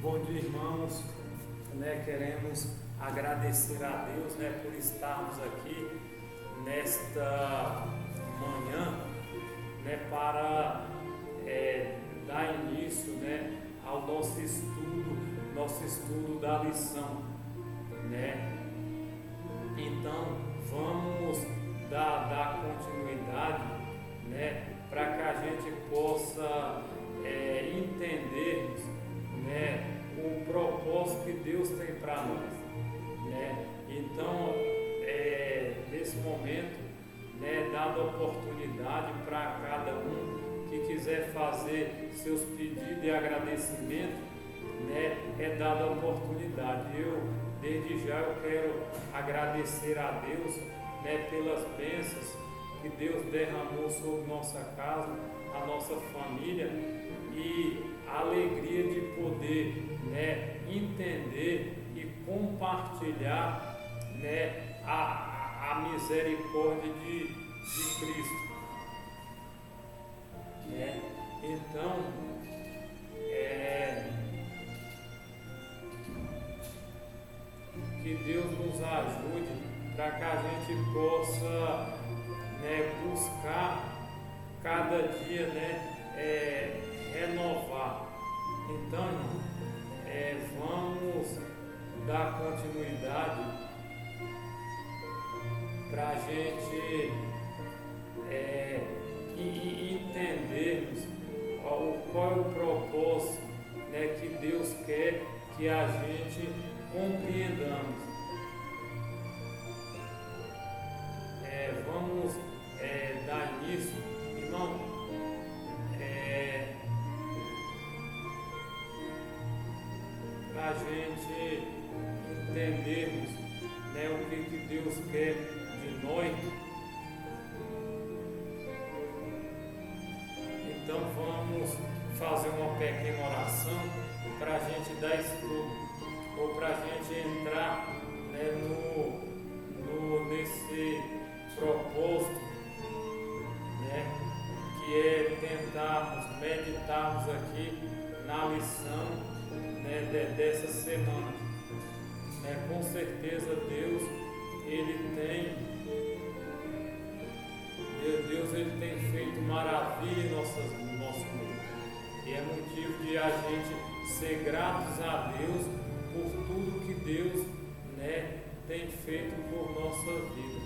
Bom dia, irmãos. Queremos agradecer a Deus, por estarmos aqui nesta manhã, para dar início, ao nosso estudo da lição, Então, vamos dar continuidade, para que a gente possa entendermos, o propósito que Deus tem para nós, Então, nesse momento, dada a oportunidade para cada um que quiser fazer seus pedidos e agradecimento, é dada a oportunidade. Desde já, eu quero agradecer a Deus, pelas bênçãos que Deus derramou sobre nossa casa, a nossa família, e a alegria de poder, entender e compartilhar, a misericórdia de Cristo, Então, que Deus nos ajude para que a gente possa, buscar cada dia, renovar. Então, vamos dar continuidade para a gente entendermos qual é o propósito, que Deus quer que a gente compreendamos. Vamos dar início, irmão, para a gente entendermos, o que Deus quer de nós. Então vamos fazer uma pequena oração para a gente dar estudo, ou para a gente entrar, nesse propósito, que é tentarmos, meditarmos aqui na lição, dessa semana. Com certeza Deus ele tem feito maravilha em nosso mundo. E é motivo de a gente ser gratos a Deus por tudo que Deus, tem feito por nossa vida.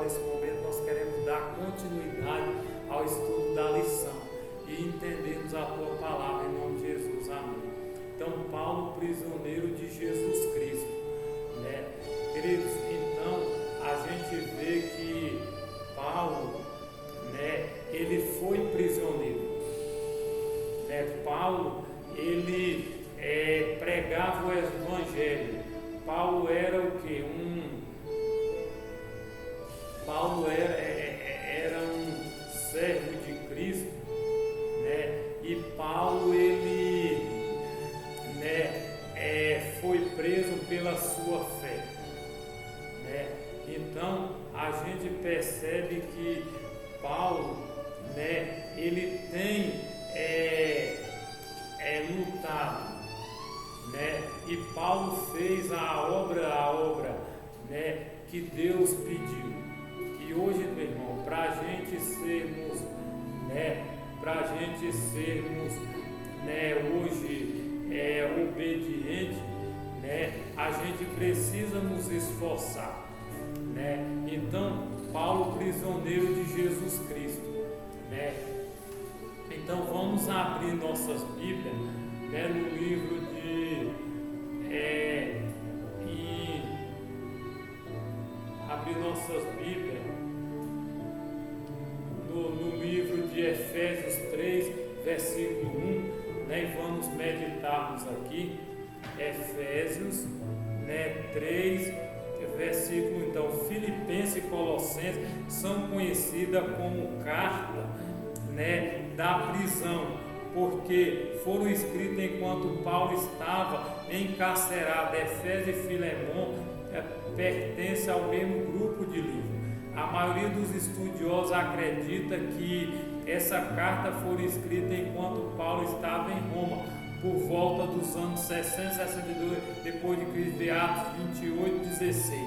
nesse momento nós queremos dar continuidade ao estudo da lição e entendermos a tua palavra em nome de Jesus, amém. Então, Paulo, prisioneiro de Jesus Cristo, né? Queridos, então a gente vê que Paulo, né, ele foi prisioneiro, né? Paulo, ele pregava o evangelho. Paulo era o que? Paulo era um servo de Cristo, né? E Paulo, ele, né, foi preso pela sua fé, né? Então a gente percebe que Paulo, né, ele tem lutado, né? E Paulo fez a obra, né, que Deus pediu. E hoje, meu irmão, para a gente sermos, né, hoje obediente, né, a gente precisa nos esforçar, né? Então, Paulo, prisioneiro de Jesus Cristo, né? Então, vamos abrir nossas Bíblias, né, no livro abrir nossas Bíblias no livro de Efésios 3, versículo 1, né, e vamos meditarmos aqui. Efésios, né, 3, versículo. Então, Filipenses e Colossenses são conhecidas como carta, né, da prisão, porque foram escritas enquanto Paulo estava encarcerado. Efésios e Filemão pertencem ao mesmo grupo de livros. A maioria dos estudiosos acredita que essa carta foi escrita enquanto Paulo estava em Roma, por volta dos anos 662 depois de Cristo, de Atos 28:16.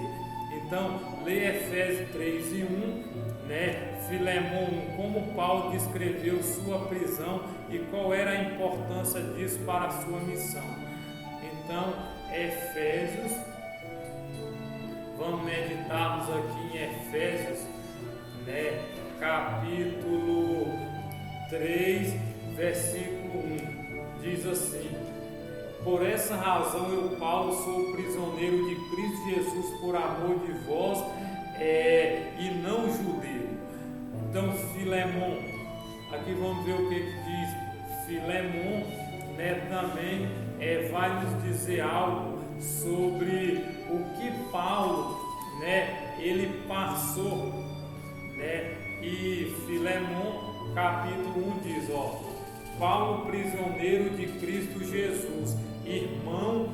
Então, leia Efésios 3 e 1, né? Filemão 1, como Paulo descreveu sua prisão e qual era a importância disso para a sua missão. Então, Efésios, vamos meditarmos aqui em Efésios, né, capítulo 3, versículo 1, diz assim: por essa razão eu, Paulo, sou prisioneiro de Cristo Jesus por amor de vós, e não judeu. Então, Filemão, aqui vamos ver o que diz. Filemão, né, também vai nos dizer algo sobre o que Paulo, né, ele passou, né? E Filemão, capítulo 1 diz, Paulo, prisioneiro de Cristo Jesus, irmão,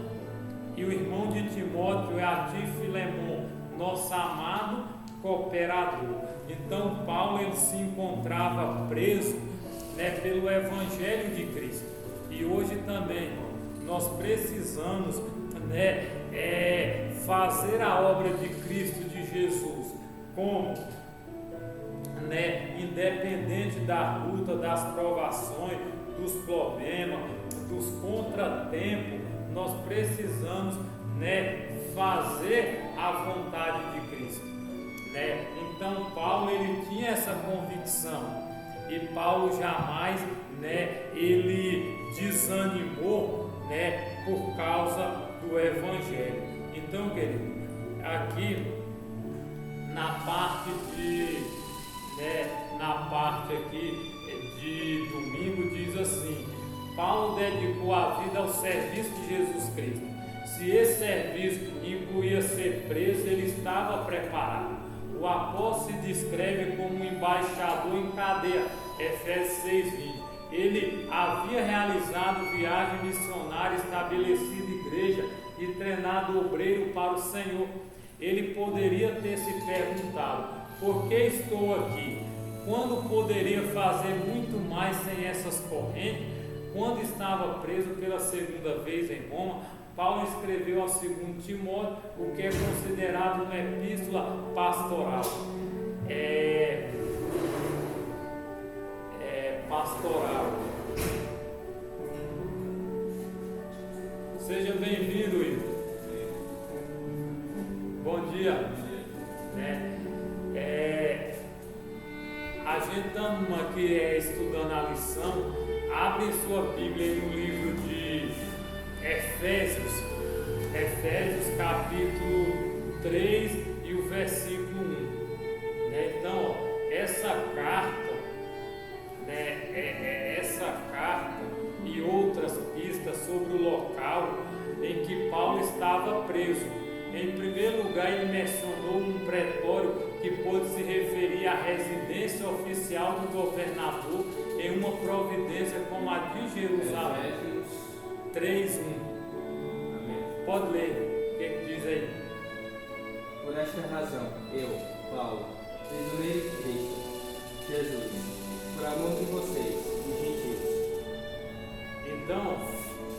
e o irmão de Timóteo é a ti, Filemão, nosso amado cooperador. Então, Paulo, ele se encontrava preso, né, pelo Evangelho de Cristo. E hoje também, irmão, nós precisamos, né, fazer a obra de Cristo, de Jesus, como, né, independente da luta, das provações, dos problemas, dos contratempos, nós precisamos, né, fazer a vontade de Cristo, né? Então, Paulo, ele tinha essa convicção, e Paulo jamais, né, ele desanimou, né, por causa do Evangelho. Então, querido, aqui na parte aqui de domingo diz assim: Paulo dedicou a vida ao serviço de Jesus Cristo. Se esse serviço incluía ser preso, ele estava preparado. O apóstolo se descreve como um embaixador em cadeia, Efésios 6:20. Ele havia realizado viagem missionária, estabelecido igreja e treinado obreiro para o Senhor. Ele poderia ter se perguntado: por que estou aqui? Quando poderia fazer muito mais sem essas correntes? Quando estava preso pela segunda vez em Roma, Paulo escreveu ao 2 Timóteo o que é considerado uma epístola pastoral. Pastoral. Seja bem-vindo, Igor. Bom dia. gente estamos aqui estudando a lição. Abre sua Bíblia aí no livro de Efésios, capítulo 3 e o versículo 1. Né? Então, ó, essa carta, né, essa carta e outras pistas sobre o local em que Paulo estava preso. Em primeiro lugar, ele mencionou um pretório que pode se referir à residência oficial do governador em uma província como a de Jerusalém. 3:1. Pode ler, o que diz aí? Por esta razão, eu, Paulo, prisioneiro de Cristo Jesus, por amor de vocês, os gentios. Então,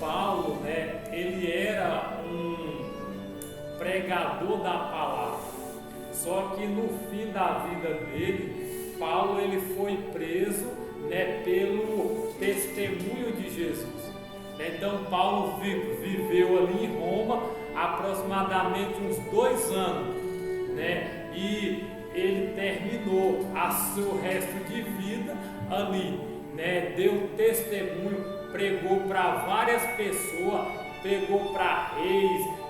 Paulo, né, ele era um pregador da palavra. Só que no fim da vida dele, Paulo ele foi preso, né, pelo testemunho de Jesus. Então Paulo viveu ali em Roma aproximadamente uns 2 anos, né, e ele terminou o resto de vida ali, né, deu testemunho, pregou para várias pessoas, pregou para reis,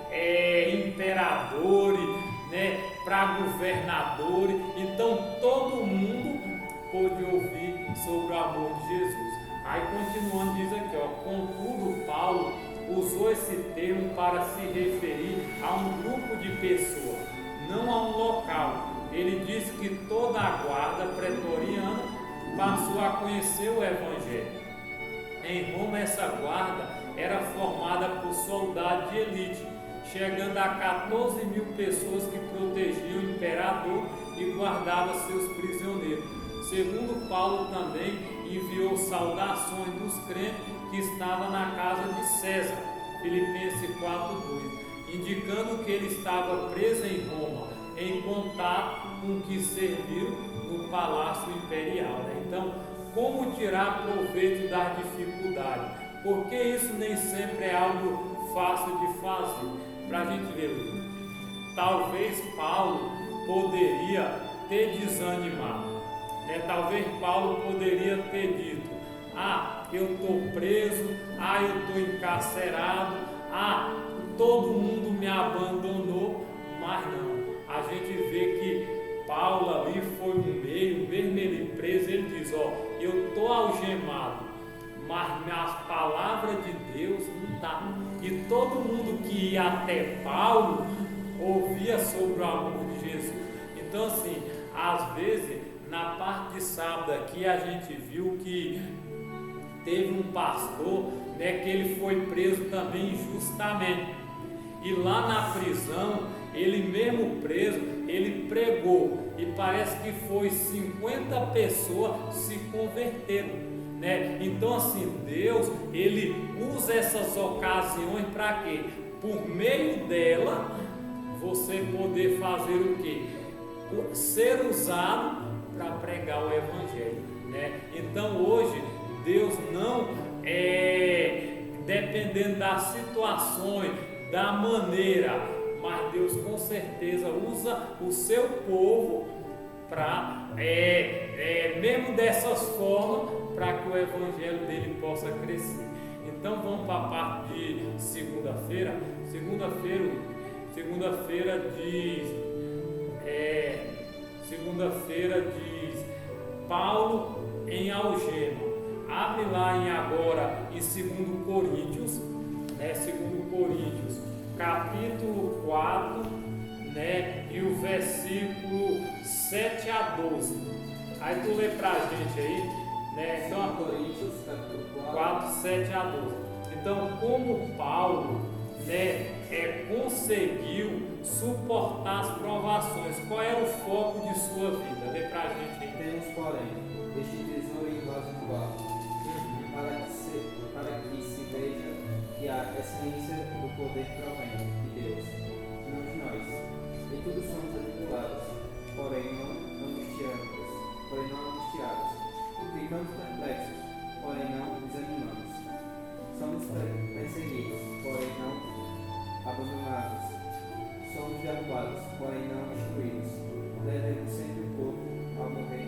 imperadores, né, para governadores. Então todo mundo pôde ouvir sobre o amor de Jesus. Aí continuando diz aqui, ó, contudo Paulo usou esse termo para se referir a um grupo de pessoas, não a um local. Ele disse que toda a guarda pretoriana passou a conhecer o Evangelho. Em Roma essa guarda era formada por soldados de elite, chegando a 14.000 pessoas que protegiam o imperador e guardavam seus prisioneiros. Segundo Paulo também enviou saudações dos crentes que estavam na casa de César, Filipenses 4:2, indicando que ele estava preso em Roma, em contato com que serviu no palácio imperial. Então, como tirar proveito das dificuldades? Porque isso nem sempre é algo fácil de fazer. Para a gente ver, talvez Paulo poderia ter desanimado, né? Talvez Paulo poderia ter dito: eu estou preso, eu estou encarcerado, todo mundo me abandonou. Mas não, a gente vê que Paulo ali foi um meio, mesmo ele preso, ele diz: eu estou algemado, mas as palavras de Deus não está. E todo mundo que ia até Paulo ouvia sobre o amor de Jesus. Então, assim, às vezes, na parte de sábado aqui, a gente viu que teve um pastor, né, que ele foi preso também injustamente. E lá na prisão, ele mesmo preso, ele pregou. E parece que foi 50 pessoas se converteram. Né? Então, assim, Deus, ele usa essas ocasiões para quê? Por meio dela, você poder fazer o quê? Ser usado para pregar o Evangelho. Né? Então, hoje, Deus não dependendo das situações, da maneira, mas Deus com certeza usa o seu povo para, mesmo dessas formas, para que o Evangelho dele possa crescer. Então vamos para a parte de segunda-feira. Segunda-feira diz Paulo em algema. Abre lá agora em 2 Coríntios, né? 2 Coríntios, capítulo 4, né? E o versículo 7 a 12. Aí tu lê pra gente aí, né? Então, Coríntios, capítulo 4, 7 a 12. Então, como Paulo, né, conseguiu suportar as provações, qual era o foco de sua vida? Lê pra gente aí. Temos, porém, este tesouro em vaso de barro, para que se veja que a essência do poder provém de Deus, não de nós. E todos somos atribulados, porém não angustiados. Ficamos perplexos, porém não desanimamos. Somos perseguidos, porém não abandonados. Somos derrubados, porém não destruídos. Levemos sempre o corpo ao morrer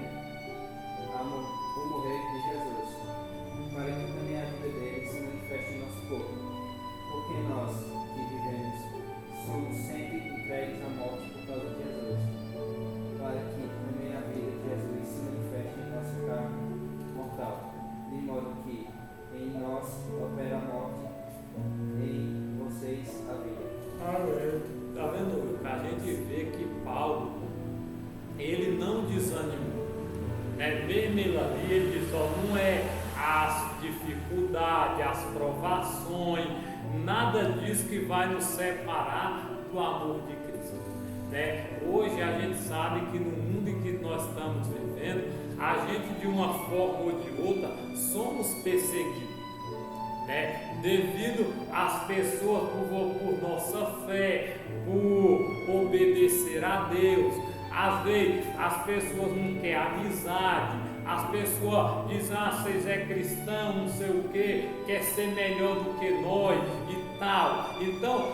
né? Mesmo ele ali, ele diz, ó, não é as dificuldades, as provações, nada disso que vai nos separar do amor de Cristo, né? Hoje a gente sabe que no mundo em que nós estamos vivendo, a gente de uma forma ou de outra somos perseguidos, né? Devido às pessoas por nossa fé, por obedecer a Deus. Às vezes as pessoas não querem amizade, as pessoas dizem, vocês é cristão, não sei o que, quer ser melhor do que nós e tal. Então,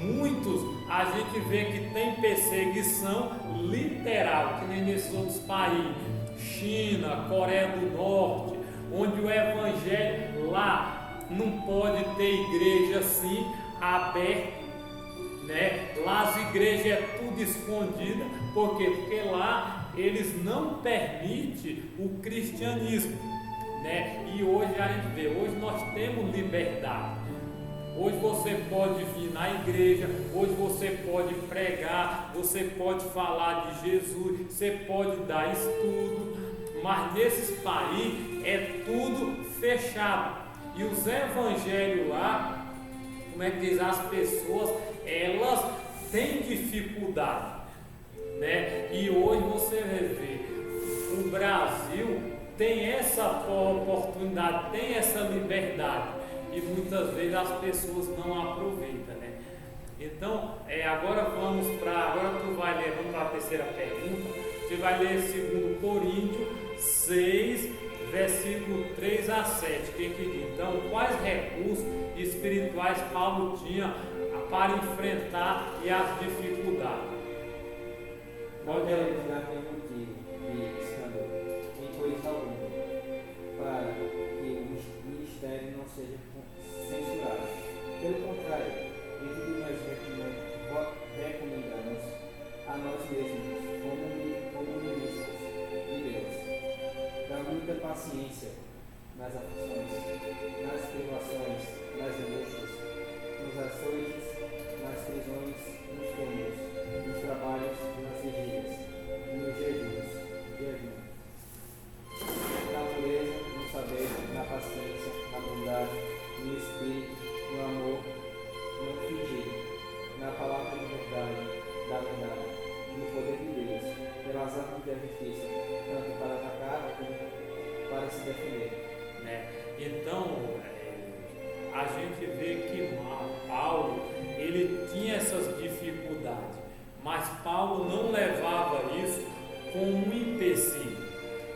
muitos a gente vê que tem perseguição literal, que nem nesses outros países, China, Coreia do Norte, onde o evangelho lá não pode ter igreja assim aberta, né? Lá as igrejas é tudo escondida. Por quê? Porque lá eles não permitem o cristianismo, né? E hoje a gente vê, hoje nós temos liberdade. Hoje você pode vir na igreja, hoje você pode pregar, você pode falar de Jesus, você pode dar estudo, mas nesses países é tudo fechado. E os evangelhos lá, como é que diz, as pessoas, elas têm dificuldade, né? E hoje você vê, o Brasil tem essa oportunidade, tem essa liberdade, e muitas vezes as pessoas não aproveitam, né? Então, agora tu vai ler, vamos para a terceira pergunta, você vai ler 2 Coríntios 6, versículo 3 a 7, que diz, então, quais recursos espirituais Paulo tinha para enfrentar e as dificuldades? Não devemos dar nenhum motivo de escândalo em coisa alguma, para que o ministério não seja censurado. Pelo contrário, em tudo nós recomendamos a nós mesmos como ministros de Deus, da muita paciência nas aflições, nas privações, nas angústias, nos açoites, nas prisões, nos túmulos, nos trabalhos, nas vigílias, nos jejuns, na pureza, no saber, na paciência, na bondade, no espírito, no amor, no fingir, na palavra de verdade, da verdade, no poder de Deus, pelas armas da justiça, tanto para atacar como para se defender. Né? Então, a gente vê que Paulo, ele tinha essas dificuldades, mas Paulo não levava isso como um empecilho.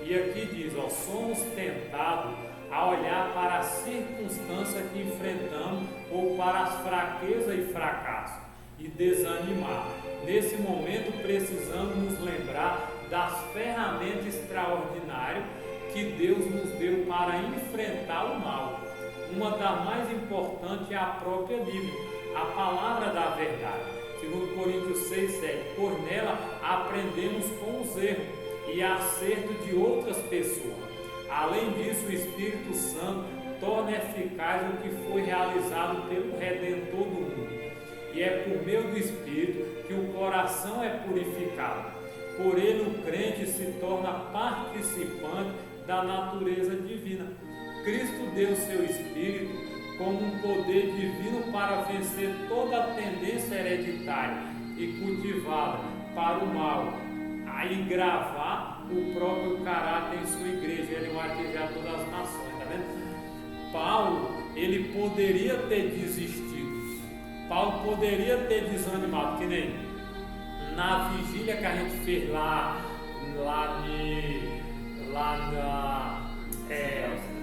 E aqui diz, ó, somos tentados a olhar para a circunstância que enfrentamos ou para as fraquezas e fracassos e desanimar. Nesse momento precisamos nos lembrar das ferramentas extraordinárias que Deus nos deu para enfrentar o mal. Uma das mais importantes é a própria Bíblia, a palavra da verdade. 2 Coríntios 6, 7. Por nela aprendemos com os erros e acertos de outras pessoas. Além disso, o Espírito Santo torna eficaz o que foi realizado pelo Redentor do mundo. E é por meio do Espírito que o coração é purificado. Por ele o crente se torna participante da natureza divina. Cristo deu seu Espírito como um poder divino para vencer toda a tendência hereditária e cultivada para o mal, aí gravar o próprio caráter em sua igreja. Ele vai atingir todas as nações, tá vendo? Paulo, ele poderia ter desistido, Paulo poderia ter desanimado, que nem na vigília que a gente fez lá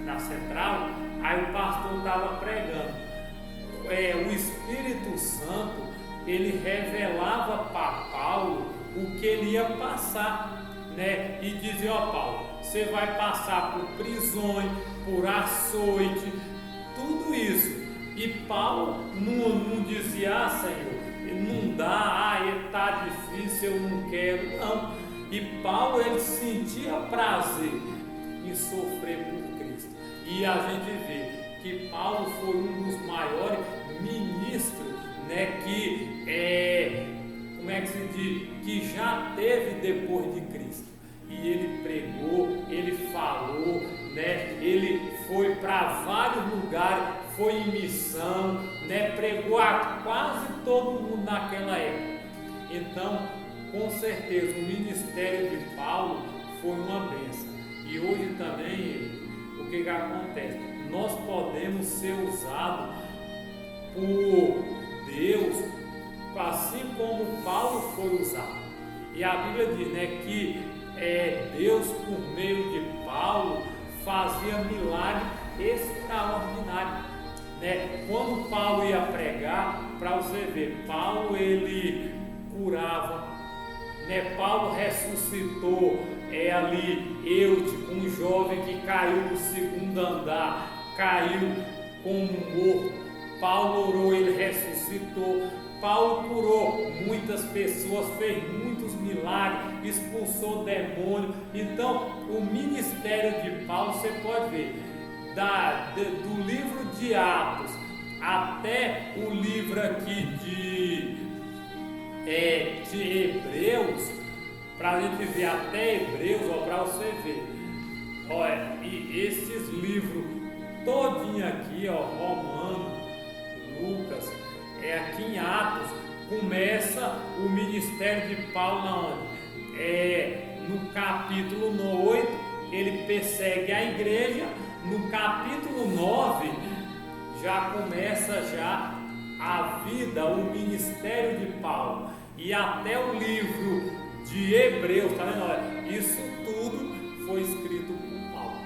na central, aí o pastor estava pregando. O Espírito Santo, ele revelava para Paulo o que ele ia passar, né? E dizia, ó Paulo, você vai passar por prisões, por açoite, tudo isso. E Paulo não dizia, Senhor, não dá, está difícil, eu não quero, não. E Paulo, ele sentia prazer em sofrer por Cristo. E a gente vê que Paulo foi um dos maiores ministros, né, que já teve depois de Cristo. e ele pregou, ele falou, né? Ele foi para vários lugares, foi em missão, né? Pregou a quase todo mundo naquela época. Então, com certeza, o ministério de Paulo foi uma bênção. E hoje também, o que acontece? Nós podemos ser usados por Deus, assim como Paulo foi usado. E a Bíblia diz, né, que Deus, por meio de Paulo, fazia milagre extraordinário, né? Quando Paulo ia pregar, para você ver, Paulo ele curava, né? Paulo ressuscitou ali Eutico, um jovem que caiu do segundo andar, caiu como morto. Paulo orou, ele ressuscitou. Paulo curou muitas pessoas, fez muitos milagres, expulsou demônio. Então, o ministério de Paulo, você pode ver, do livro de Atos até o livro aqui de Hebreus, para a gente ver até Hebreus, para você ver, e esses livros todinho aqui, Romanos, Lucas, aqui em Atos, começa o ministério de Paulo na onde? No capítulo 8, ele persegue a igreja. No capítulo 9, já começa a vida, o ministério de Paulo. E até o livro de Hebreus, tá vendo? Olha, isso tudo foi escrito por Paulo,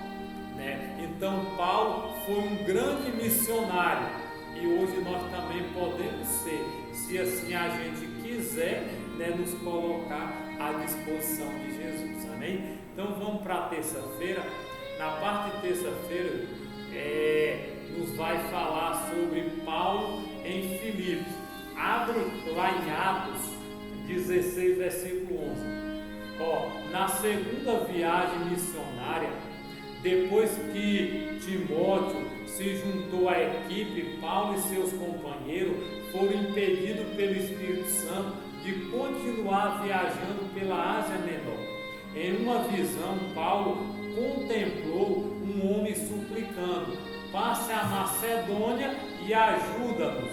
né? Então, Paulo foi um grande missionário. E hoje nós também podemos ser, se assim a gente quiser, né, nos colocar à disposição de Jesus, amém? Então vamos para a terça-feira. Na parte de terça-feira, nos vai falar sobre Paulo em Filipos. Abre lá em Atos 16, versículo 11. Na segunda viagem missionária, depois que Timóteo se juntou à equipe, Paulo e seus companheiros foram impedidos pelo Espírito Santo de continuar viajando pela Ásia Menor. Em uma visão, Paulo contemplou um homem suplicando: passe a Macedônia e ajuda-nos.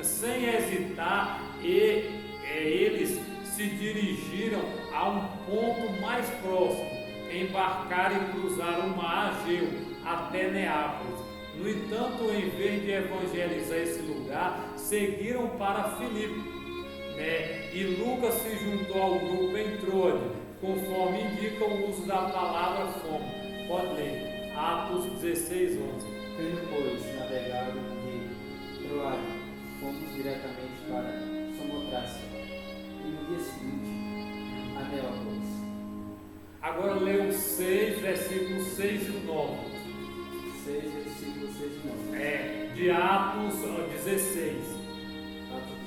Sem hesitar, eles se dirigiram a um ponto mais próximo, embarcaram e cruzaram o mar Egeu até Neápolis. No entanto, em vez de evangelizar esse lugar, seguiram para Filipe, né? E Lucas se juntou ao grupo em Troade, conforme indica o uso da palavra fome. Pode ler, Atos 16, 11. Tendo, pois, navegado de Troade, fomos diretamente para Samotrácia, e no dia seguinte, a Neápolis. Agora lê o 6, versículos 6 e 9. 6, versículos 6 e 9. De Atos 16. Atos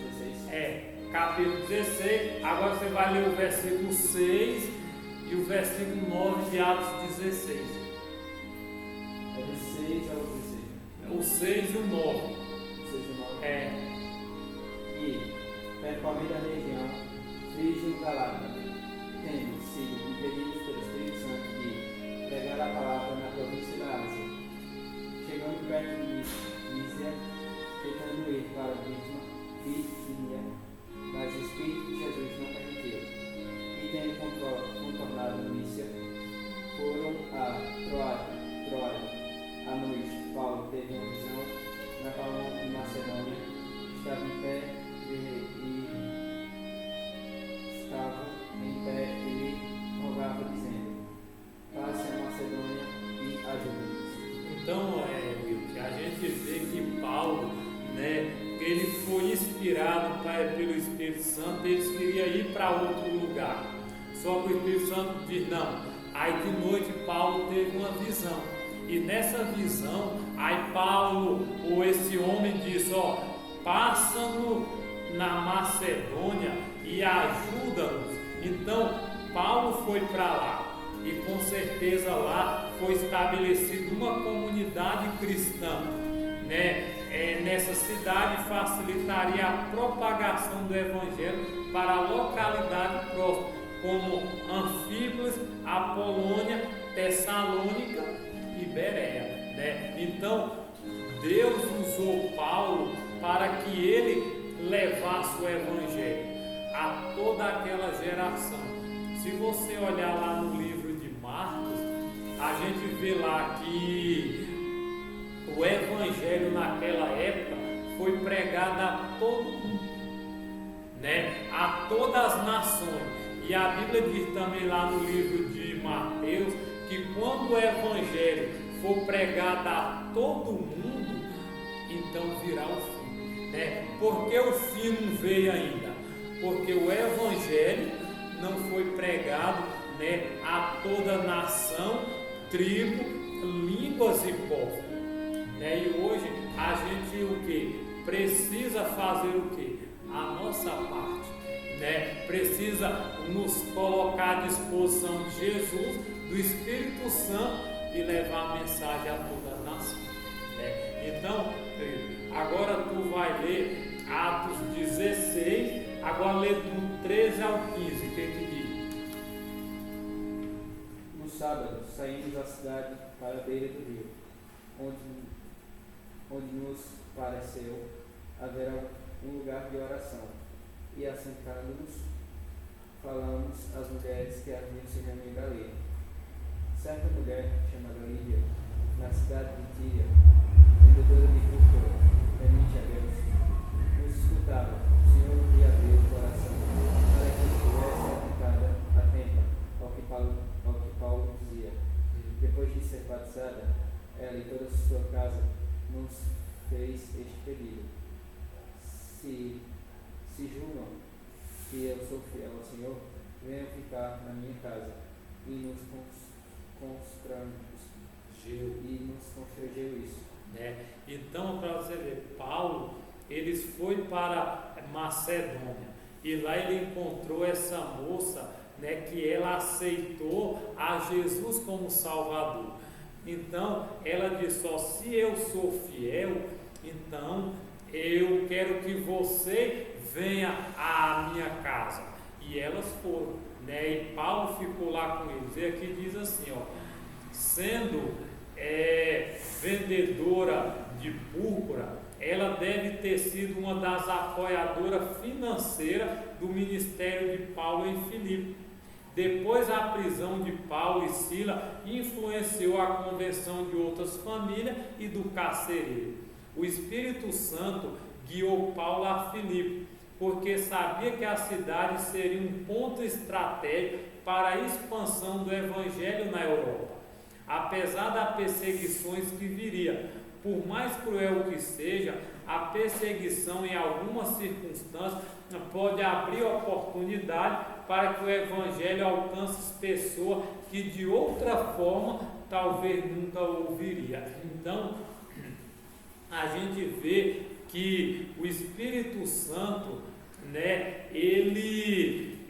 16. Capítulo 16. Agora você vai ler o versículo 6 e o versículo 9 de Atos 16. É do 6 ao 16. O 6 e o 9. 6 e 9. E, percorrendo a região, Frígio Galácia, tendo sido impedidos pelo Espírito Santo de pregar a palavra na província da Ásia, chegando perto de Lísia, tentando ir para Bítia, mas o Espírito de Jesus não permitiu. E tendo contornado Lícia, foram a Troade. À noite, Paulo teve uma visão na qual em Macedônia estava em pé e rogava, dizendo: passe a Macedônia e ajude-nos. Então, Wilke, a gente vê que Paulo, né, ele foi inspirado pelo Espírito Santo, ele queria ir para outro lugar. Só que o Espírito Santo diz não. Aí de noite Paulo teve uma visão. E nessa visão, aí Paulo, ou esse homem disse, passa-nos na Macedônia e ajuda-nos. Então, Paulo foi para lá. E com certeza lá foi estabelecida uma comunidade cristã, né? Nessa cidade facilitaria a propagação do Evangelho para a localidade próxima. como Anfípolis, Apolônia, Tessalônica e Bereia, né? Então, Deus usou Paulo para que ele levasse o Evangelho a toda aquela geração. Se você olhar lá no livro de Marcos, a gente vê lá que o Evangelho naquela época foi pregado a todo mundo, né? A todas as nações. E a Bíblia diz também lá no livro de Mateus que quando o Evangelho for pregado a todo mundo, então virá o fim, né? Porque o fim não veio ainda? Porque o Evangelho não foi pregado, né, a toda nação, tribo, línguas e povo, né? E hoje a gente o que? Precisa fazer o que? A nossa parte, né? Precisa nos colocar à disposição de Jesus, do Espírito Santo e levar a mensagem a toda a nação, né? Então, agora tu vai ler Atos 16, agora lê do 13 ao 15, o que diz? No sábado, saímos da cidade para a beira do rio, onde nos pareceu haver um lugar de oração, e assentando-nos, falamos às mulheres que haviam se reunido ali. Certa mulher, chamada Lídia, na cidade de Tíria, vendedora de púrpura, temente a Deus, nos escutava. O Senhor lhe abriu o coração para que estivesse atenta ao que Paulo dizia. Depois de ser batizada, ela e toda a sua casa nos fez este pedido: se julgam que eu sou fiel ao Senhor, venham ficar na minha casa. E nos constrangeu isso. Então, para você ver, Paulo, eles foi para Macedônia e lá ele encontrou essa moça, né, que ela aceitou a Jesus como Salvador. Então, ela disse: ó, se eu sou fiel, então eu quero que você venha à minha casa. E elas foram, né? E Paulo ficou lá com eles. E aqui diz assim, ó: sendo vendedora de púrpura, ela deve ter sido uma das apoiadoras financeiras do ministério de Paulo em Filipe. Depois, a prisão de Paulo e Silas influenciou a conversão de outras famílias e do carcereiro. O Espírito Santo guiou Paulo a Filipe, porque sabia que a cidade seria um ponto estratégico para a expansão do Evangelho na Europa. Apesar das perseguições que viria, por mais cruel que seja, a perseguição em algumas circunstâncias pode abrir oportunidade para que o Evangelho alcance pessoas que de outra forma talvez nunca ouviria. Então, a gente vê que o Espírito Santo, né, ele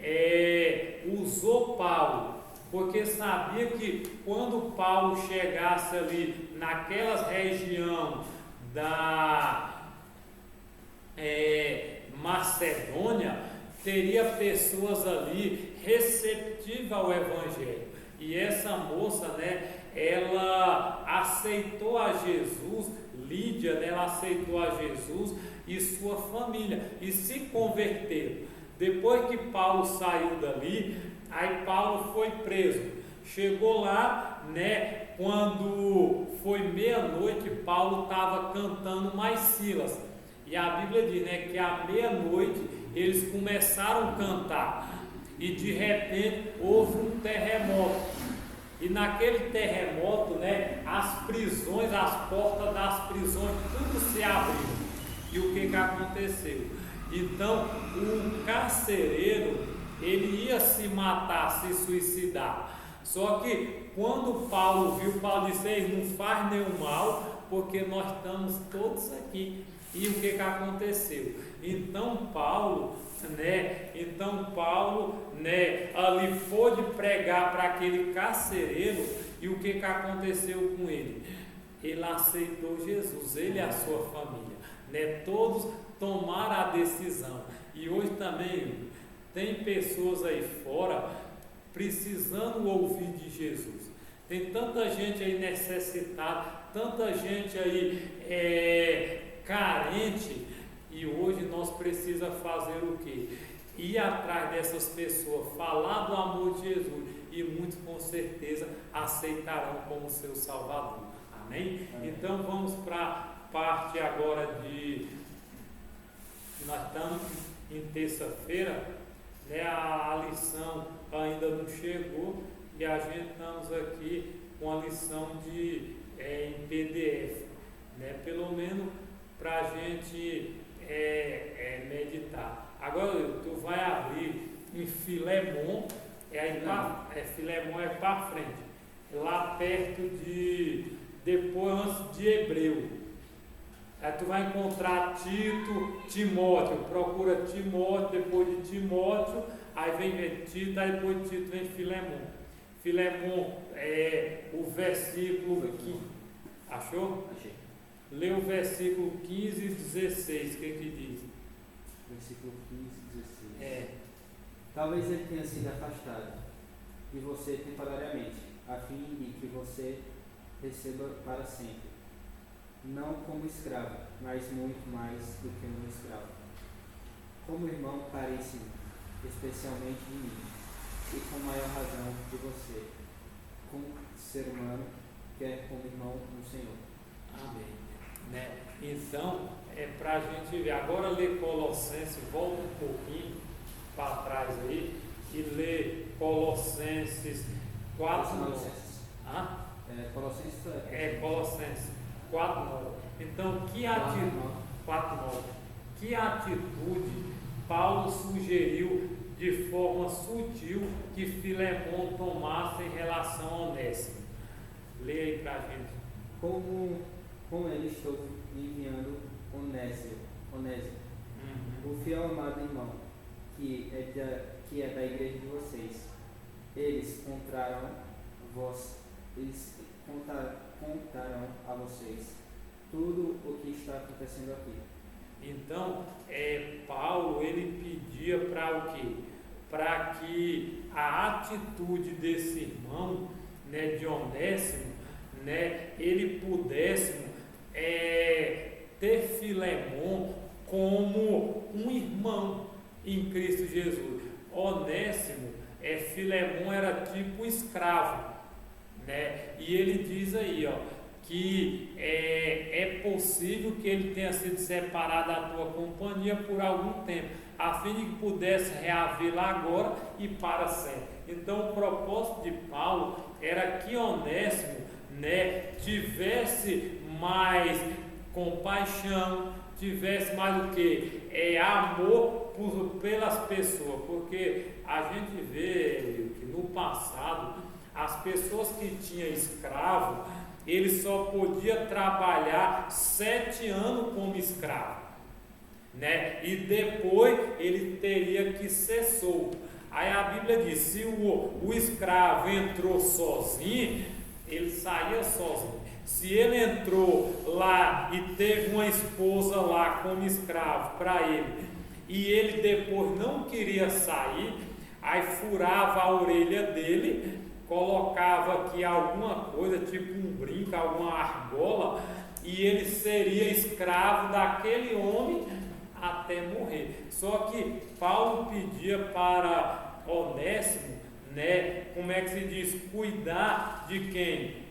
usou Paulo, porque sabia que quando Paulo chegasse ali naquelas região da Macedônia, teria pessoas ali receptivas ao Evangelho. E essa moça, né, ela aceitou a Jesus, Lídia, né, ela aceitou a Jesus e sua família e se converteram. Depois que Paulo saiu dali, aí Paulo foi preso. Chegou lá, né, quando foi meia-noite, Paulo estava cantando mais Silas. E a Bíblia diz, né, que à meia-noite eles começaram a cantar. E de repente houve um terremoto. E naquele terremoto, né, as prisões, as portas das prisões, tudo se abriu. E o que aconteceu? Então, o carcereiro, ele ia se matar, se suicidar. Só que quando Paulo viu, Paulo disse: ei, não faz nenhum mal, porque nós estamos todos aqui. E o que aconteceu? Então Paulo, ali pôde pregar para aquele carcereiro. E o que aconteceu com ele? Ele aceitou Jesus, ele e a sua família, né? Todos tomaram a decisão. E hoje também Tem pessoas aí fora precisando ouvir de Jesus. Tem tanta gente aí necessitada, tanta gente aí carente, e hoje nós precisamos fazer o quê? Ir atrás dessas pessoas, falar do amor de Jesus, e muitos com certeza aceitarão como seu Salvador. Amém? Então vamos para a parte agora nós estamos em terça-feira, né? A lição ainda não chegou e a gente estamos aqui com a lição em PDF, né? Pelo menos para a gente meditar. Agora tu vai abrir em Filemon, Filemon é para frente, lá perto depois antes de Hebreu. Aí tu vai encontrar Tito, Timóteo, procura Timóteo, depois de Timóteo, aí vem Tito, aí depois de Tito vem Filemon. Filemon é o versículo 15. Achou? Achei. Lê o versículo 15 e 16, o que diz? Versículo 15 e 16. Talvez ele tenha sido afastado de você temporariamente, a fim de que você receba para sempre. Não como escravo, mas muito mais do que um escravo. Como irmão caríssimo, especialmente de mim, e com maior razão de você, como ser humano, que é como irmão no Senhor. Amém. Né? Então, para a gente ver. Agora lê Colossenses, volta um pouquinho para trás aí, e lê Colossenses 4, 9. Colossenses 4, 9. Então, que atitude Paulo sugeriu de forma sutil que Filemon tomasse em relação a Onésimo? Lê aí para a gente. Com ele estou enviando Onésimo, o fiel amado irmão, que é da igreja de vocês. Eles contarão a vocês tudo o que está acontecendo aqui. Então, Paulo, ele pedia para o quê? Para que a atitude desse irmão, né, de Onésimo, né, ele pudesse ter Filemon como um irmão em Cristo Jesus. Onésimo, Filemon era tipo escravo, né? E ele diz aí, que é possível que ele tenha sido separado da tua companhia por algum tempo, a fim de que pudesse reavê-la agora e para sempre. Então o propósito de Paulo era que Onésimo, né, tivesse mais compaixão, tivesse mais o que? Amor pelas pessoas, porque a gente vê que no passado as pessoas que tinham escravo, ele só podia trabalhar 7 anos como escravo, né? E depois ele teria que ser solto. Aí a Bíblia diz, se o escravo entrou sozinho, ele saía sozinho. Se ele entrou lá e teve uma esposa lá como escravo para ele, e ele depois não queria sair, aí furava a orelha dele, colocava aqui alguma coisa, tipo um brinco, alguma argola, e ele seria escravo daquele homem até morrer. Só que Paulo pedia para Onésimo, né, como é que se diz, cuidar de quem?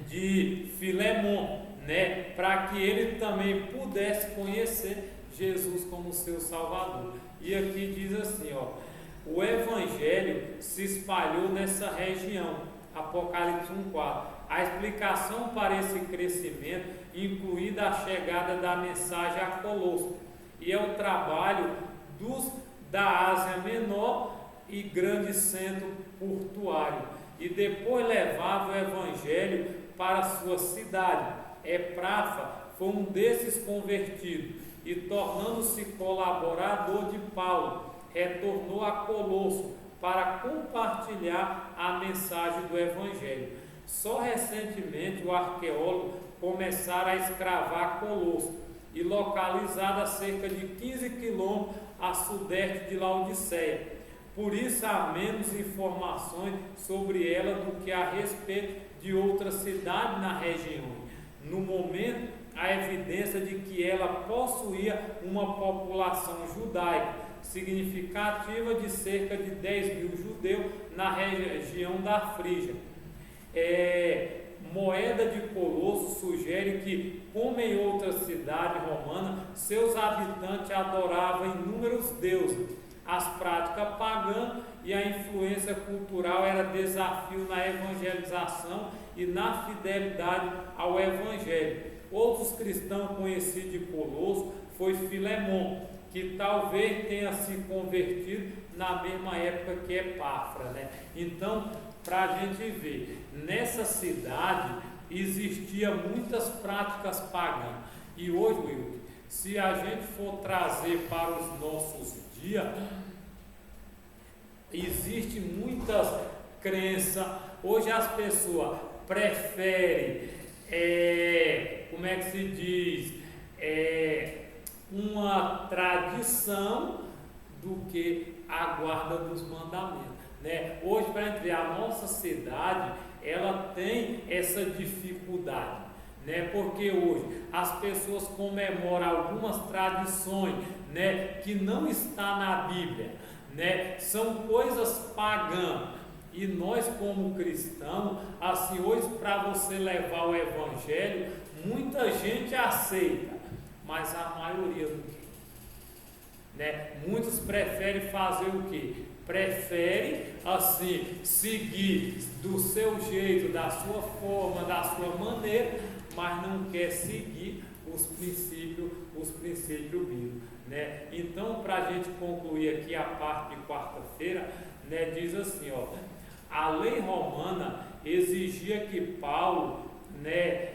De Filemon, né, para que ele também pudesse conhecer Jesus como seu Salvador. E aqui diz assim, o Evangelho se espalhou nessa região, Apocalipse 1,4. A explicação para esse crescimento incluída a chegada da mensagem a Colosso, e é o trabalho da Ásia Menor e grande centro portuário, e depois levava o Evangelho para a sua cidade. Epáfra foi um desses convertidos, e tornando-se colaborador de Paulo, retornou a Colosso para compartilhar a mensagem do Evangelho. Só recentemente o arqueólogo começara a escravar Colosso, e localizada a cerca de 15 quilômetros a sudeste de Laodiceia. Por isso há menos informações sobre ela do que a respeito de outras cidades na região. No momento, há evidência de que ela possuía uma população judaica significativa de cerca de 10 mil judeus na região da Frígia. Moeda de Colosso sugere que, como em outras cidades romanas, seus habitantes adoravam inúmeros deuses. As práticas pagãs e a influência cultural era desafio na evangelização e na fidelidade ao Evangelho. Outros cristãos conhecidos de Colosso foi Filemon, que talvez tenha se convertido na mesma época que Epáfra, né? Então, para a gente ver, nessa cidade existia muitas práticas pagãs. E hoje, Will, se a gente for trazer para os nossos dias, existe muitas crenças. Hoje as pessoas preferem, como é que se diz, uma tradição do que a guarda dos mandamentos, né? Hoje, para a gente ver, a nossa cidade, ela tem essa dificuldade, né? Porque hoje as pessoas comemoram algumas tradições, né, que não está na Bíblia, né? São coisas pagãs. E nós, como cristãos, assim, hoje, para você levar o Evangelho, muita gente aceita, mas a maioria não quer, né? Muitos preferem fazer o quê? Preferem, assim, seguir do seu jeito, da sua forma, da sua maneira, mas não quer seguir os princípios bíblicos, né? Então, para a gente concluir aqui a parte de quarta-feira, né, diz assim, ó: a lei romana exigia que Paulo, né,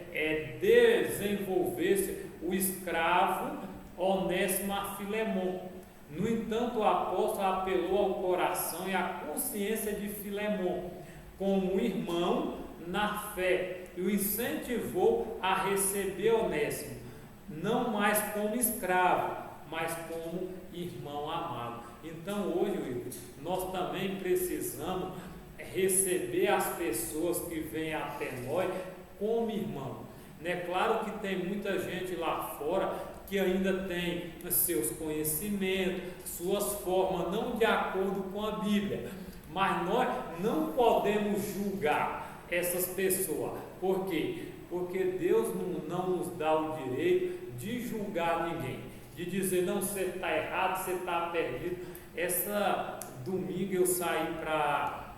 desenvolvesse o escravo Onésimo a Filemon. No entanto, o apóstolo apelou ao coração e à consciência de Filemon como um irmão na fé e o incentivou a receber Onésimo, não mais como escravo, mas como irmão amado. Então hoje, nós também precisamos receber as pessoas que vêm até nós como irmão, né? Claro que tem muita gente lá fora que ainda tem seus conhecimentos, suas formas não de acordo com a Bíblia, mas nós não podemos julgar essas pessoas. Por quê? Porque Deus não nos dá o direito de julgar ninguém, de dizer, não, você está errado, você está perdido. Essa domingo eu saí para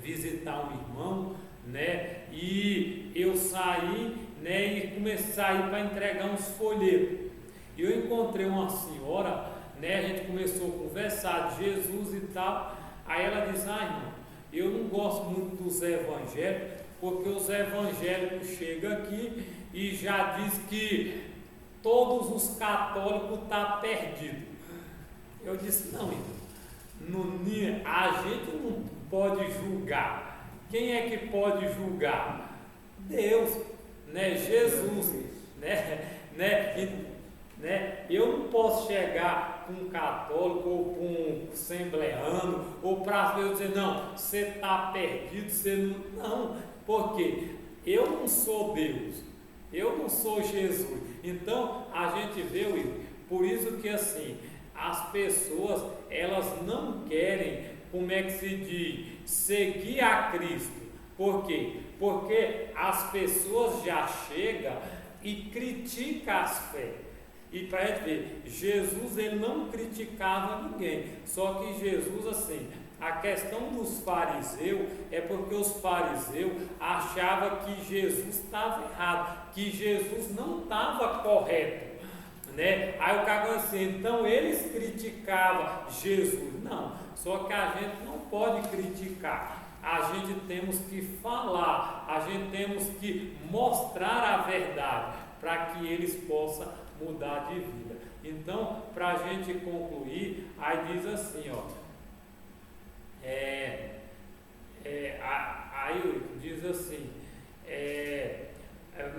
visitar um irmão, né? E eu saí, né? E comecei a ir para entregar uns folhetos. Eu encontrei uma senhora, né? A gente começou a conversar de Jesus e tal. Aí ela disse: irmão, eu não gosto muito dos evangélicos, porque os evangélicos chegam aqui e já diz que todos os católicos estão perdidos. Eu disse: não, irmão, a gente não pode julgar. Quem é que pode julgar? Deus, né? Jesus, né? Eu não posso chegar com um católico ou com um assembleano ou para Deus dizer, não, você está perdido, você não, porque eu não sou Deus, eu não sou Jesus. Então a gente vê, por isso que assim, as pessoas, elas não querem, como é que se diz, seguir a Cristo. Por quê? Porque as pessoas já chegam e criticam as fés. E para a gente ver, Jesus, ele não criticava ninguém, só que Jesus, assim, a questão dos fariseus é porque os fariseus achavam que Jesus estava errado, que Jesus não estava correto, né? Aí o cara assim, então eles criticavam Jesus. Não, só que a gente não pode criticar, a gente temos que falar, a gente temos que mostrar a verdade, para que eles possam mudar de vida. Então, para a gente concluir, aí diz assim, ó, aí diz assim,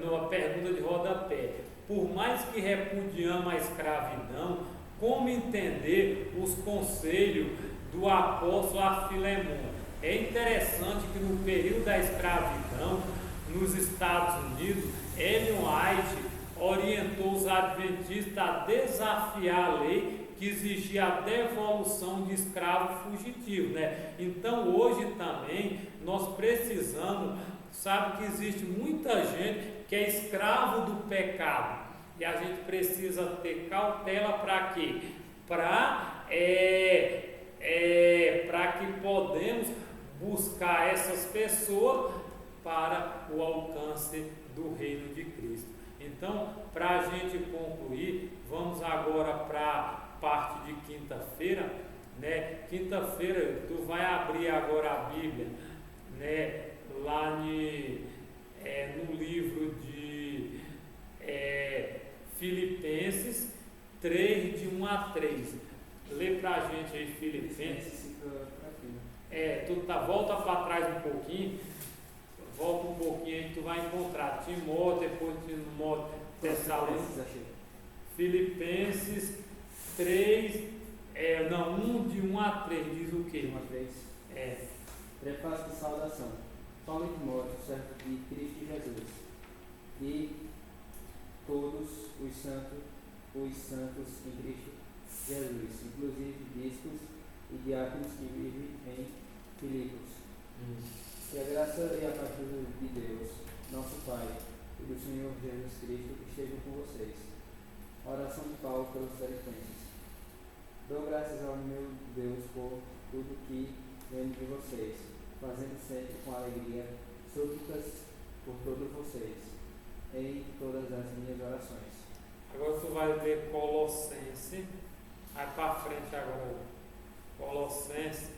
numa pergunta de rodapé: por mais que repudiamos a escravidão, como entender os conselhos do apóstolo a Filemon. É interessante que no período da escravidão, nos Estados Unidos, Ellen White orientou os adventistas a desafiar a lei que exigia a devolução de escravos fugitivos, né? Então hoje também nós precisamos, sabe que existe muita gente que é escravo do pecado, e a gente precisa ter cautela para quê? Para que podemos buscar essas pessoas para o alcance do reino de Cristo. Então, para a gente concluir, vamos agora para a parte de quinta-feira, né? Quinta-feira, tu vai abrir agora a Bíblia, né? Lá no livro de Filipenses 3, de 1 a 3. Lê para a gente aí, Filipenses. Volta para trás um pouquinho. Volta um pouquinho aí, tu vai encontrar Timóteo, depois Timóteo, Tessalonicenses. Filipenses 3, 1, de 1 a 3, diz o quê? 1 a 3. Prefácio de saudação. Paulo e Timóteo, servo de Cristo Jesus, e todos os santos em Cristo Jesus, inclusive bispos e diáconos que vivem em Filipos. Que a graça e a paz de Deus, nosso Pai, e do Senhor Jesus Cristo estejam com vocês. Oração de Paulo pelos Filipenses. Dou graças ao meu Deus por tudo que lembro de vocês, fazendo sempre com alegria súplicas por todos vocês, em todas as minhas orações. Agora tu vai ler Colossenses, vai para frente agora. Colossenses,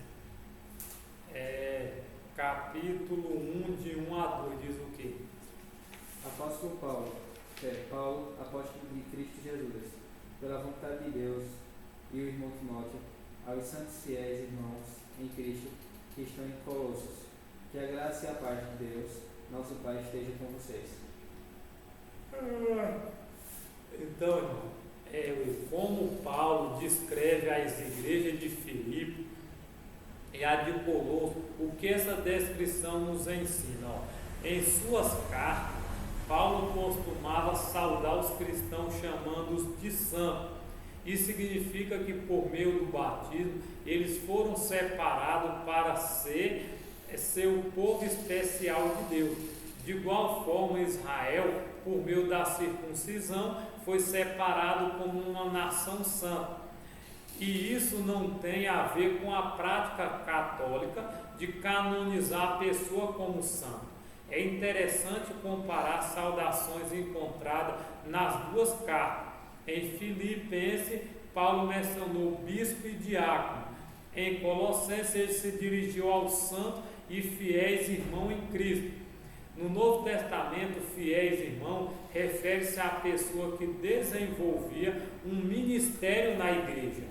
capítulo 1, de 1 a 2, diz o quê? Apóstolo Paulo, apóstolo de Cristo Jesus, pela vontade de Deus, e o irmão Timóteo, aos santos fiéis irmãos em Cristo que estão em Colossos, que a graça e a paz de Deus, nosso Pai, esteja com vocês. Então, irmão, como Paulo descreve as igrejas de Filipe e a de Colosso, o que essa descrição nos ensina? Em suas cartas, Paulo costumava saudar os cristãos chamando-os de santos. Isso significa que por meio do batismo eles foram separados para ser o povo especial de Deus. De igual forma, Israel, por meio da circuncisão, foi separado como uma nação santa. E isso não tem a ver com a prática católica de canonizar a pessoa como santa. É interessante comparar as saudações encontradas nas duas cartas. Em Filipenses, Paulo mencionou bispo e diácono. Em Colossenses, ele se dirigiu aos santos e fiéis irmãos em Cristo. No Novo Testamento, fiéis irmão refere-se à pessoa que desenvolvia um ministério na igreja.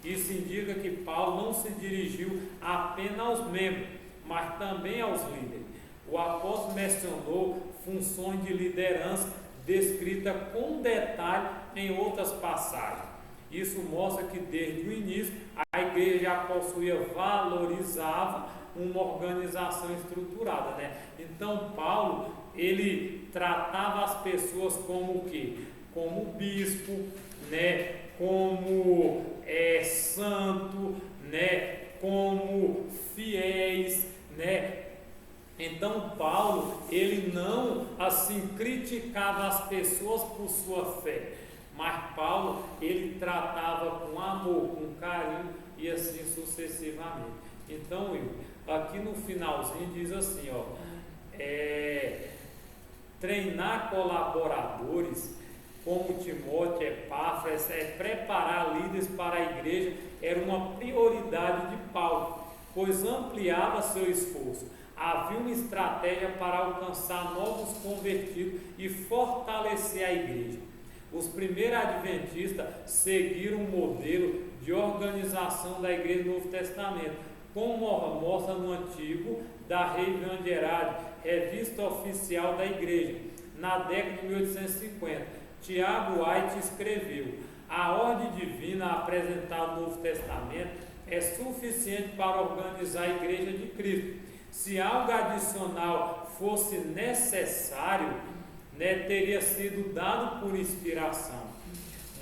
Isso indica que Paulo não se dirigiu apenas aos membros, mas também aos líderes. O apóstolo mencionou funções de liderança descrita com detalhe em outras passagens. Isso mostra que desde o início a igreja já valorizava uma organização estruturada, né? Então Paulo, ele tratava as pessoas como o quê? Como bispo, né? Como santo, né? Como fiéis, né? Então Paulo, ele não assim criticava as pessoas por sua fé, mas Paulo, ele tratava com amor, com carinho e assim sucessivamente. Então, aqui no finalzinho diz assim, treinar colaboradores como Timóteo, Epáfras, preparar líderes para a igreja era uma prioridade de Paulo, pois ampliava seu esforço. Havia uma estratégia para alcançar novos convertidos e fortalecer a igreja. Os primeiros adventistas seguiram o modelo de organização da igreja do Novo Testamento, como mostra no Antigo da Revista Gerard, revista oficial da igreja, na década de 1850. Tiago White escreveu: A ordem divina apresentada no Novo Testamento é suficiente para organizar a igreja de Cristo. Se algo adicional fosse necessário, teria sido dado por inspiração.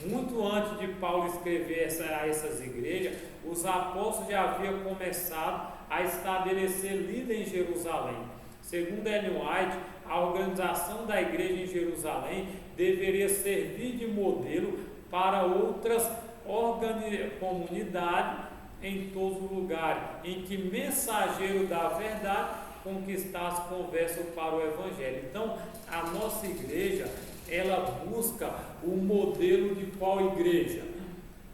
Muito antes de Paulo escrever a essas igrejas, os apóstolos já haviam começado a estabelecer líder em Jerusalém. Segundo Ellen White, a organização da igreja em Jerusalém deveria servir de modelo para outras comunidades em todos os lugares, em que mensageiro da verdade conquistasse conversa para o Evangelho. Então, a nossa igreja, ela busca o modelo de qual igreja?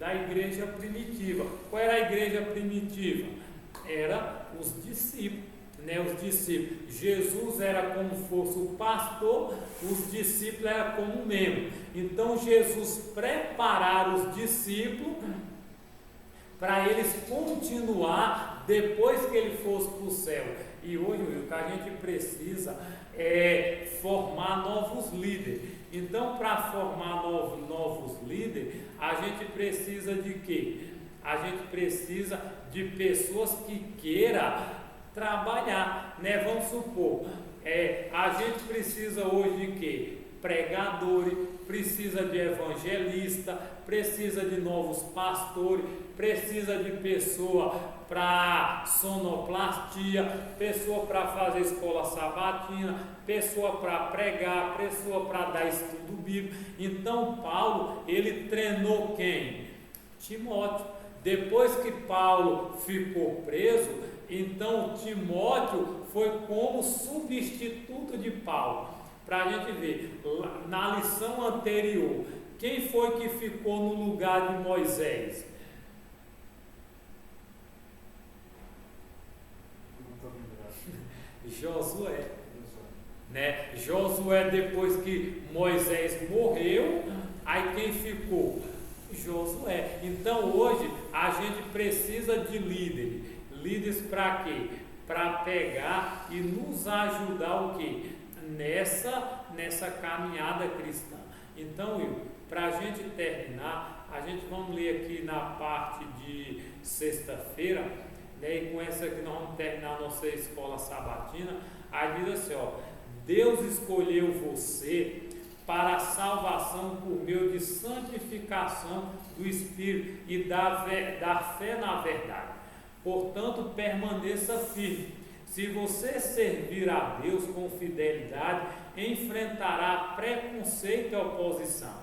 Da igreja primitiva. Qual era a igreja primitiva? Era os discípulos, os discípulos. Jesus era como fosse o pastor, os discípulos eram como membro. Então, Jesus preparava os discípulos para eles continuar depois que ele fosse para o céu. E hoje o que a gente precisa é formar novos líderes. Então, para formar novos líderes, a gente precisa de quê? A gente precisa de pessoas que queiram trabalhar, Vamos supor, a gente precisa hoje de quê? Pregadores, precisa de evangelista, precisa de novos pastores, precisa de pessoa para sonoplastia, pessoa para fazer escola sabatina, pessoa para pregar, pessoa para dar estudo bíblico. Então Paulo, ele treinou quem? Timóteo. Depois que Paulo ficou preso, então Timóteo foi como substituto de Paulo. Para a gente ver, na lição anterior, quem foi que ficou no lugar de Moisés? Josué. Josué, depois que Moisés morreu, aí quem ficou? Josué. Então hoje a gente precisa de líderes. Líderes para quê? Para pegar e nos ajudar o quê? Nessa caminhada cristã. Então, para a gente terminar, a gente vamos ler aqui na parte de sexta-feira, e com essa aqui nós vamos terminar a nossa escola sabatina. Aí diz assim, Deus escolheu você para a salvação por meio de santificação do Espírito e da fé na verdade. Portanto, permaneça firme. Se você servir a Deus com fidelidade, enfrentará preconceito e oposição.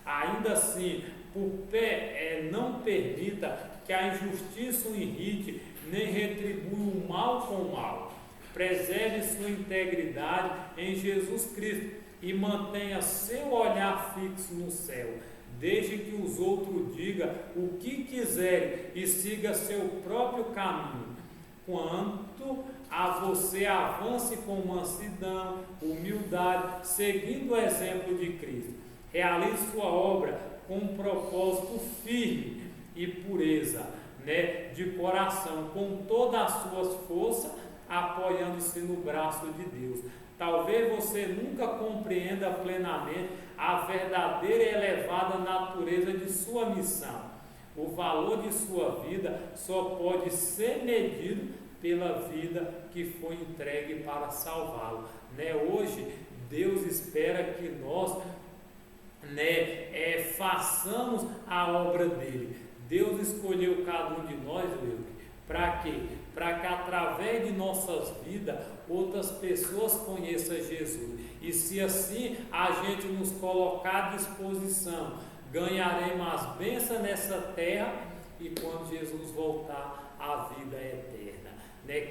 Ainda assim, não permita que a injustiça o irrite, nem retribua o mal com o mal. Preserve sua integridade em Jesus Cristo e mantenha seu olhar fixo no céu. Deixe que os outros digam o que quiserem e siga seu próprio caminho. Quanto a você, avance com mansidão, humildade, seguindo o exemplo de Cristo. Realize sua obra com um propósito firme e pureza, de coração, com todas as suas forças, apoiando-se no braço de Deus. Talvez você nunca compreenda plenamente a verdadeira e elevada natureza de sua missão. O valor de sua vida só pode ser medido pela vida que foi entregue para salvá-lo. Hoje, Deus espera que nós façamos a obra dele. Deus escolheu cada um de nós, para quê? Para que através de nossas vidas outras pessoas conheçam Jesus. E se assim a gente nos colocar à disposição, ganharemos as bênçãos nessa terra e quando Jesus voltar, a vida é eterna.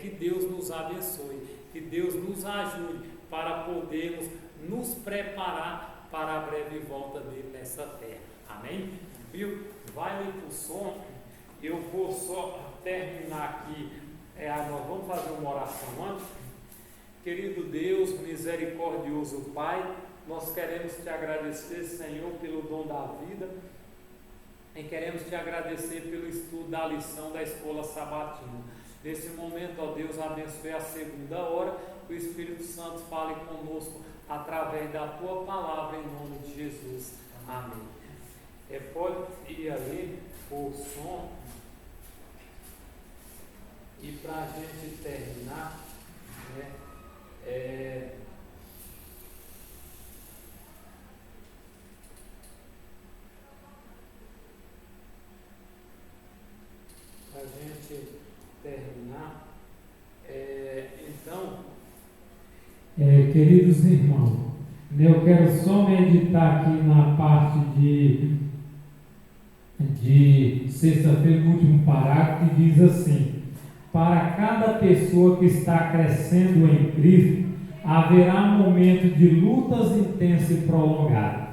Que Deus nos abençoe, que Deus nos ajude para podermos nos preparar para a breve volta dele nessa terra. Amém? Viu? Vai aí para o som. Eu vou só terminar aqui. Nós vamos fazer uma oração antes. Querido Deus, misericordioso Pai, nós queremos te agradecer, Senhor, pelo dom da vida e queremos te agradecer pelo estudo da lição da escola sabatina. Nesse momento, ó Deus, abençoe a segunda hora, que o Espírito Santo fale conosco através da tua palavra, em nome de Jesus. Amém. Pode ir ali o som. E para a gente terminar, né, para a gente terminar, então, queridos irmãos, eu quero só meditar aqui na parte de sexta-feira, no último parágrafo, que diz assim: para cada pessoa que está crescendo em Cristo, haverá momento de lutas intensas e prolongadas,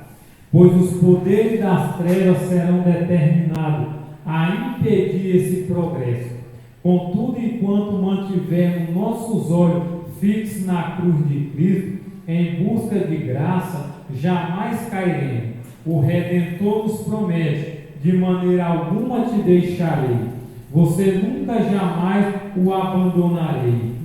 pois os poderes das trevas serão determinados a impedir esse progresso. Contudo, enquanto mantivermos nossos olhos fixos na cruz de Cristo, em busca de graça, jamais cairemos. O Redentor nos promete: de maneira alguma te deixarei, você nunca jamais o abandonarei.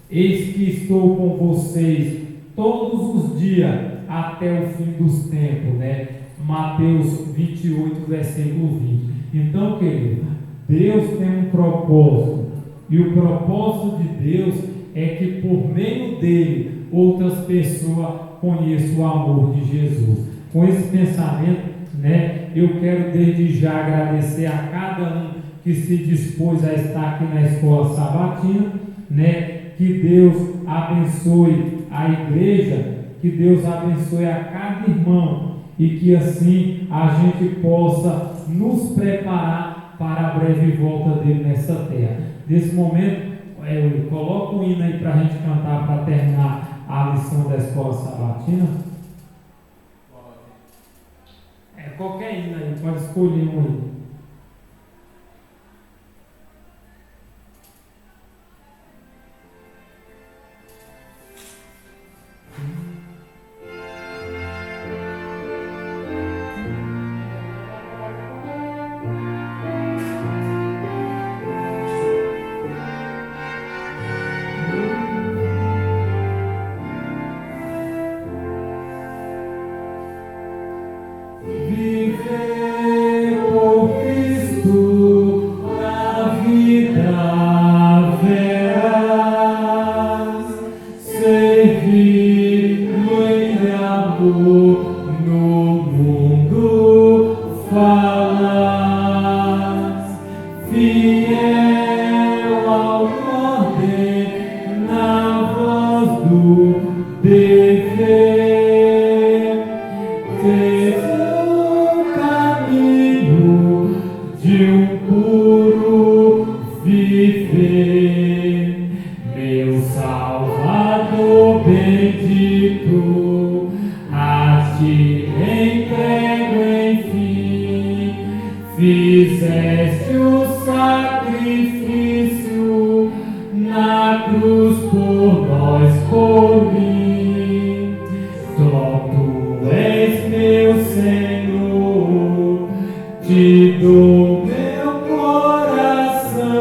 Eis que estou com vocês todos os dias até o fim dos tempos, né? Mateus 28, versículo 20. Então, querido, Deus tem um propósito, e o propósito de Deus é que por meio dele outras pessoas conheçam o amor de Jesus. Com esse pensamento, né, eu quero desde já agradecer a cada um que se dispôs a estar aqui na Escola Sabatina, né? Que Deus abençoe a igreja, que Deus abençoe a cada irmão, e que assim a gente possa nos preparar para a breve volta dele nessa terra. Nesse momento, eu coloco o hino aí para a gente cantar, para terminar a lição da Escola Sabatina. Qualquer hino aí, pode escolher um hino. Fizeste o sacrifício na cruz por nós, por mim. Só tu és meu Senhor, te dou meu coração.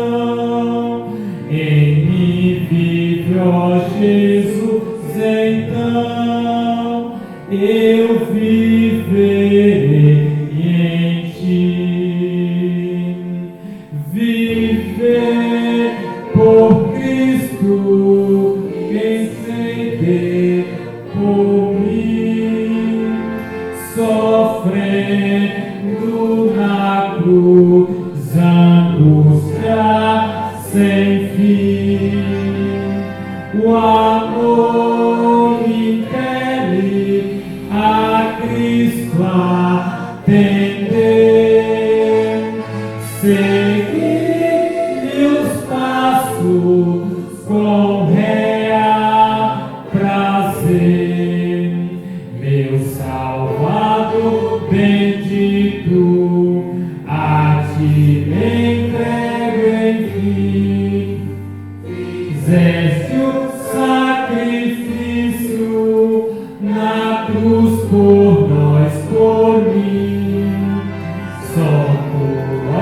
Em mim vive, ó Jesus, então eu viverei em ti. Viver por Cristo, entender por mim, sofrendo na cruz, angústia sem fim. O amor impele a Cristo atender, seguir os passos com real prazer. Meu Salvador bendito, a ti me entrego, enfim. Fizeste o sacrifício na cruz por nós, por mim. Só tu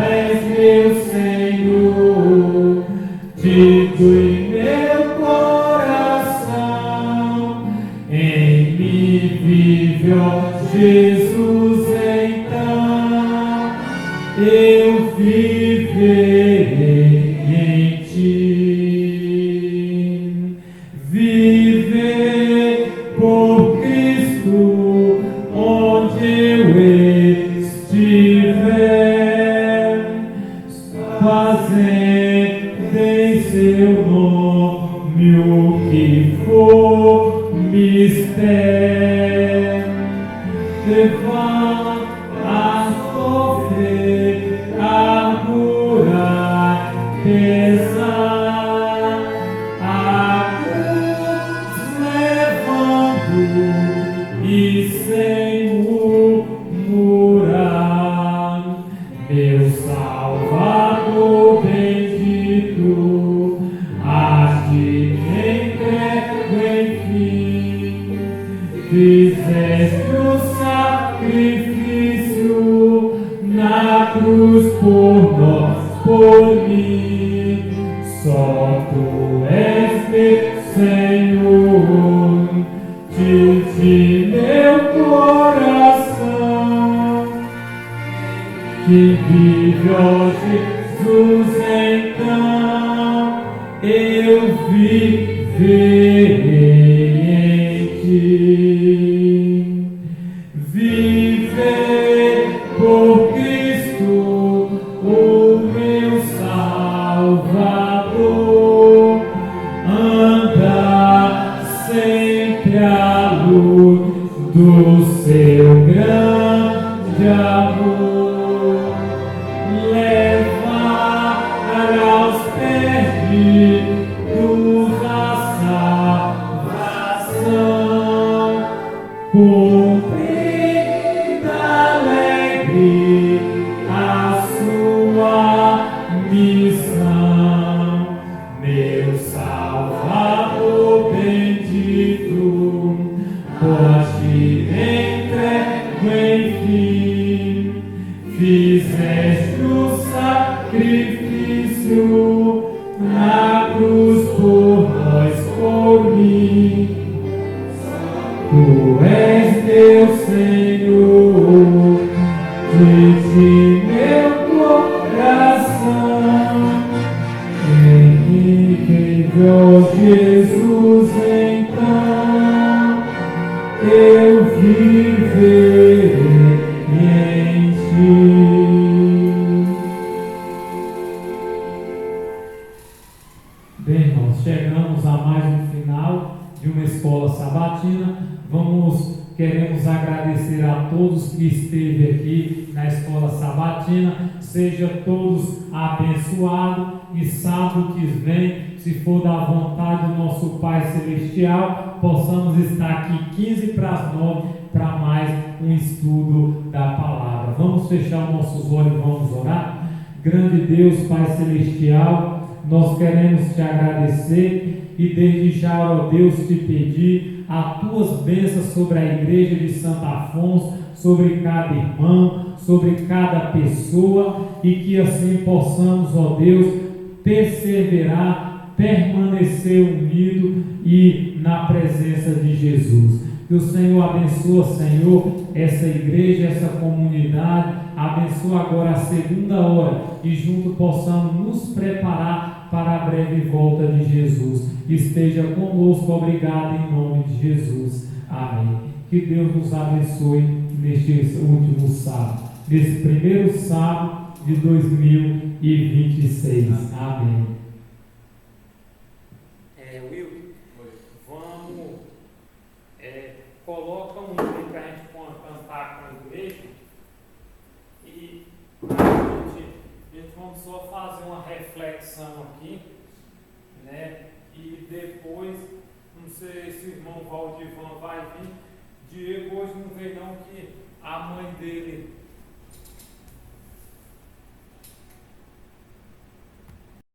és meu Senhor, te dou meu coração. Em mim vive, ó Jesus, então viver por Cristo onde eu estiver, fazendo em seu nome o que for mistério, levar a sofrer, argurar, pesar, a cruz levando e sem murmurar, meu Salvador bendito, a ti entrego enfim, fizeste o sacrifício na cruz por nós, por mim, só tu és meu Senhor, de meu coração, que vive, ó Jesus, então eu viverei em ti. Viver por Cristo, o meu Salvador, andar sempre à luz do seu grande amor, levar aos perdidos a salvação, cumprir alegre a sua missão, meu Salvador bendito, por ti entrego enfim, fizeste o sacrifício na cruz por nós, por mim. Tu és meu Senhor, de meu coração, em mim, ó Jesus, então eu viverei em ti. Bem, irmãos, chegamos a mais um final de uma escola sabatina. Queremos agradecer a todos que esteve aqui na escola sabatina. Sejam todos abençoados e sábado que vem, se for da vontade do nosso Pai Celestial, possamos estar aqui 15 para as 9 para mais um estudo da palavra. Vamos fechar os nossos olhos e vamos orar. Grande Deus, Pai Celestial, nós queremos te agradecer e desde já, ó Deus, te pedir as tuas bênçãos sobre a igreja de Santo Afonso, sobre cada irmão, sobre cada pessoa, e que assim possamos, ó Deus, perseverar, permanecer unido e na presença de Jesus. Que o Senhor abençoe, Senhor, essa igreja, essa comunidade, abençoa agora a segunda hora e junto possamos nos preparar para a breve volta de Jesus. Esteja conosco, obrigado em nome de Jesus. Amém. Que Deus nos abençoe neste último sábado, nesse primeiro sábado de 2026. Amém. Will, vamos, coloca um hino para a gente cantar com a igreja e a gente vamos só fazer uma reflexão aqui, né? E depois, não sei se o irmão Valdivan vai vir. Diego hoje não veio não, que a mãe dele